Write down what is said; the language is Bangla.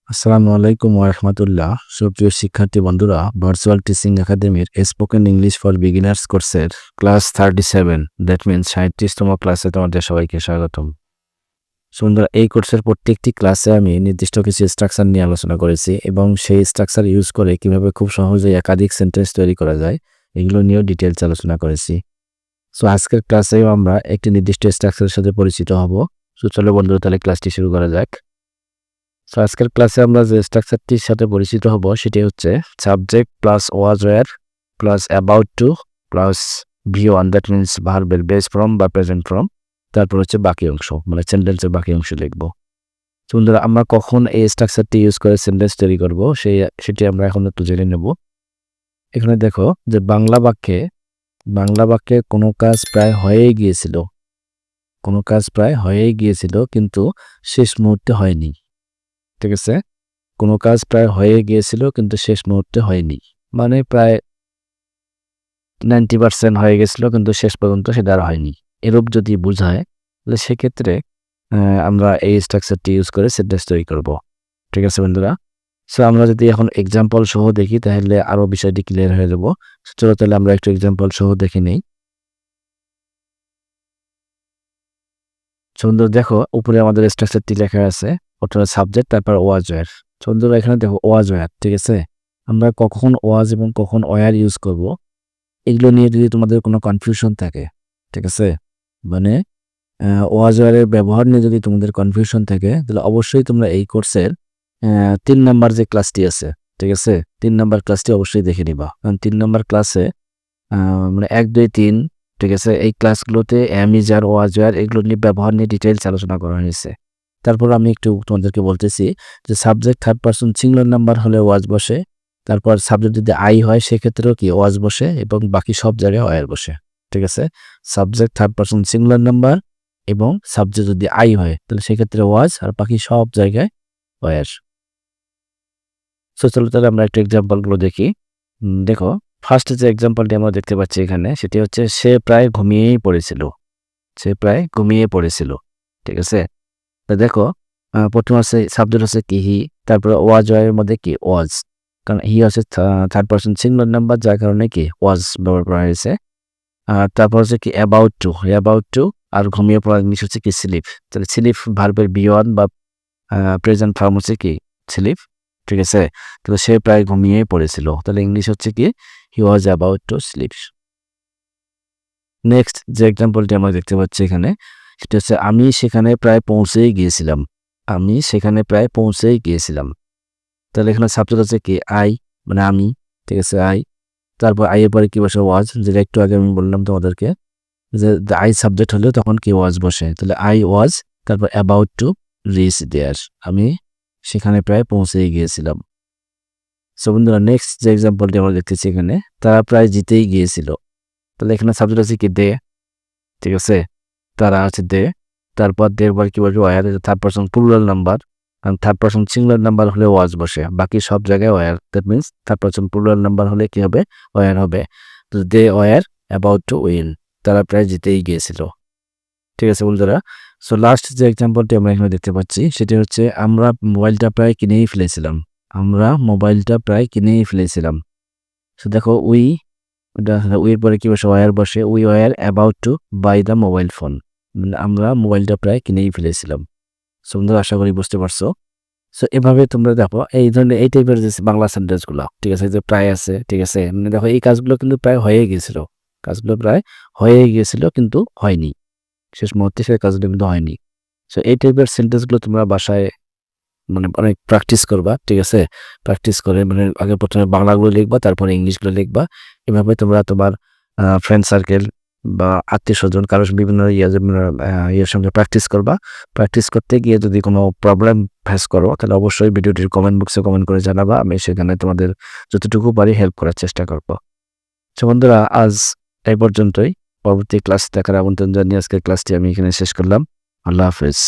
আসসালামু আলাইকুম ওয়া রাহমাতুল্লাহ। সুপ্রিয় শিক্ষার্থী বন্ধুরা, ভার্চুয়াল টিচিং একাডেমির স্পোকেন ইংলিশ ফর বিগিনার্স কোর্সের ক্লাস 37 দ্যাট মিনস 37তম ক্লাসে তোমাদের সবাইকে স্বাগতম। বন্ধুরা, এই কোর্সের প্রত্যেকটি ক্লাসে আমি নির্দিষ্ট কিছু স্ট্রাকচার নিয়ে আলোচনা করেছি এবং সেই স্ট্রাকচার ইউজ করে কিভাবে খুব সহজেই একাধিক সেন্টেন্স তৈরি করা যায় এগুলো নিয়েও ডিটেলস আলোচনা করেছি। সো আজকের ক্লাসেও আমরা একটি নির্দিষ্ট স্ট্রাকচারের সাথে পরিচিত হব। সো চলো বন্ধুরা, তাহলে ক্লাসটি শুরু করা যাক। সো আজকের ক্লাসে আমরা যে স্ট্রাকচারটির সাথে পরিচিত হব সেটি হচ্ছে subject plus was were plus about to plus V one, that means ভার্বের বেস ফর্ম বা প্রেজেন্ট ফর্ম, তারপর হচ্ছে বাকি অংশ মানে সেন্টেন্সের বাকি অংশ লিখব। বন্ধুরা, আমরা কখন এই স্ট্রাকচারটি ইউজ করে সেন্টেন্স তৈরি করব সেটি আমরা এখন একটু জেনে নেব। এখানে দেখো যে বাংলা বাক্যে কোনো কাজ প্রায় হয়েই গিয়েছিল কিন্তু শেষ মুহূর্তে হয়নি। ঠিক আছে, কোনো কাজ প্রায় হয়ে গিয়েছিল কিন্তু শেষ মুহূর্তে হয়নি, মানে প্রায় 90% হয়ে গেছিল কিন্তু শেষ পর্যন্ত সেটা আর হয়নি। এরূপ যদি বোঝায় তাহলে সেক্ষেত্রে আমরা এই স্ট্রাকচারটি ইউজ করে সেন্টেন্স তৈরি করব। ঠিক আছে বন্ধুরা, সো আমরা যদি এখন এক্সাম্পল সহ দেখি তাহলে আরও বিষয়টি ক্লিয়ার হয়ে যাব। চলো তাহলে আমরা একটু এক্সাম্পল সহ দেখে নিই। বন্ধুরা দেখো, উপরে আমাদের স্ট্রাকচারটি লেখা আছে, প্রথমে সাবজেক্ট তারপর ওয়াজ ওয়্যার। বন্ধুরা এখানে দেখো ওয়াজ ওয়্যার, ঠিক আছে। আমরা কখন ওয়াজ এবং কখন ওয়্যার ইউজ করব এগুলো নিয়ে যদি তোমাদের কোনো কনফিউশন থাকে, ঠিক আছে, মানে ওয়াজ ওয়্যারের ব্যবহার নিয়ে যদি তোমাদের কনফিউশন থাকে তাহলে অবশ্যই তোমরা এই কোর্সের 3 নাম্বার যে ক্লাসটি আছে, ঠিক আছে, 3 নাম্বার ক্লাসটি অবশ্যই দেখে নিবা। কারণ 3 নাম্বার ক্লাসে মানে 1, 2, 3, ঠিক আছে, এই ক্লাসগুলোতে অ্যামিজ আর ওয়াজ ওয়্যার এগুলো নিয়ে ব্যবহার নিয়ে ডিটেইলস আলোচনা করা হয়েছে। তারপর আমি একটু তোমাদেরকে বলতেছি যে subject third person singular number হলে ওয়াজ বসে, তারপর সাবজেক্ট যদি আই হয় সেক্ষেত্রেও কি ওয়াজ বসে এবং বাকি সব জায়গায় ওয়্যার বসে। ঠিক আছে, subject third person singular number এবং সাবজেক্ট যদি আই হয় তাহলে সেক্ষেত্রে ওয়াজ আর বাকি সব জায়গায় ওয়্যার। সো চলো তাহলে আমরা একটা এক্সাম্পলগুলো দেখি। দেখো, ফার্স্ট যে এক্সাম্পলটি আমরা দেখতে পাচ্ছি এখানে সেটি হচ্ছে সে প্রায় ঘুমিয়েই পড়েছিল। ঠিক আছে, তা দেখো প্রথম আছে সাবজেক্ট হচ্ছে কি হি, তারপরে ওয়াজ ওয়্যারের মধ্যে কি ওয়াজ, কারণ হি হচ্ছে থার্ড পারসন সিঙ্গুলার নাম্বার যার কারণে কি ওয়াজ ব্যবহার করা হয়েছে। আর তারপর হচ্ছে কি অ্যাবাউট টু আর ঘুমিয়ে পড়ার ইংলিশ হচ্ছে কি স্লিপ। তাহলে স্লিপ ভার্বের বি ওয়ান বা প্রেজেন্ট ফর্ম হচ্ছে কি স্লিপ। ঠিক আছে, তাহলে সে প্রায় ঘুমিয়েই পড়েছিল, তাহলে ইংলিশ হচ্ছে কি he was about to sleep. Next যে এক্সাম্পলটি আমরা দেখতে পাচ্ছি এখানে সেটা হচ্ছে আমি সেখানে প্রায় পৌঁছেই গিয়েছিলাম। তাহলে এখানে সাবজেক্ট হচ্ছে কি আই, মানে আমি। ঠিক আছে, আই, তারপর আই এর পরে কি বসে ওয়াজ, যেটা একটু আগে আমি বললাম তোমাদেরকে যে আই সাবজেক্ট হলেও তখন কি ওয়াজ বসে। তাহলে আই ওয়াজ, তারপর অ্যাবাউট টু রিচ দেয়ার, আমি সেখানে প্রায় পৌঁছেই গিয়েছিলাম। সো বন্ধুরা, নেক্সট যে এক্সাম্পলটি আমরা দেখতেছি এখানে তারা প্রায় জিতেই গিয়েছিল। তাহলে এখানে সাবজেক্ট আছে কি দে। ঠিক আছে, তারা আছে দে, তারপর দে পর কি বলবো were, third person plural number, কারণ থার্ড পারসন সিঙ্গুলার নাম্বার হলে ওয়াজ বসে, বাকি সব জায়গায় were. That means third person plural number হলে কি হবে ওয়্যার হবে। তো they were about to win, তারা প্রায় জিতেই গিয়েছিল। ঠিক আছে বন্ধুরা, সো লাস্ট যে এক্সাম্পলটি আমরা এখানে দেখতে পাচ্ছি সেটি হচ্ছে আমরা মোবাইলটা প্রায় কিনেই ফেলেছিলাম। সো দেখো উইয়ের পরে কি বসে ওয়্যার বসে, we were about to buy the mobile phone, আমরা মোবাইলটা প্রায় কিনেই ফেলেছিলাম। সো বন্ধুরা, আশা করি বুঝতে পারছো। সো এভাবে তোমরা দেখো এই ধরনের এই টাইপের যে বাংলা সেন্টেন্সগুলো, ঠিক আছে, যে প্রায় আছে, ঠিক আছে, মানে দেখো এই কাজগুলো কিন্তু প্রায় হয়ে গিয়েছিল কিন্তু হয়নি, শেষ মুহূর্তে সেই কাজগুলো কিন্তু হয়নি। সো এই টাইপের সেন্টেন্সগুলো তোমরা বাসায় মানে অনেক প্র্যাকটিস করবা। ঠিক আছে, প্র্যাকটিস করে মানে আগে প্রথমে বাংলাগুলো লিখবা, তারপরে ইংলিশগুলো লিখবা। এভাবে তোমরা তোমার ফ্রেন্ড সার্কেল বা আত্মীয় স্বজন কারোর বিভিন্ন ইয়ের সঙ্গে প্র্যাকটিস করবা। প্র্যাকটিস করতে গিয়ে যদি কোনো প্রবলেম ফেস করো তাহলে অবশ্যই ভিডিওটির কমেন্ট বক্সে কমেন্ট করে জানাবা, আমি সেখানে তোমাদের যতটুকু পারি হেল্প করার চেষ্টা করবো। তো বন্ধুরা, আজ এই পর্যন্তই। পরবর্তী ক্লাস দেখার আমন্ত্রণ জানিয়ে আজকের ক্লাসটি আমি এখানে শেষ করলাম। আল্লাহ হাফেজ।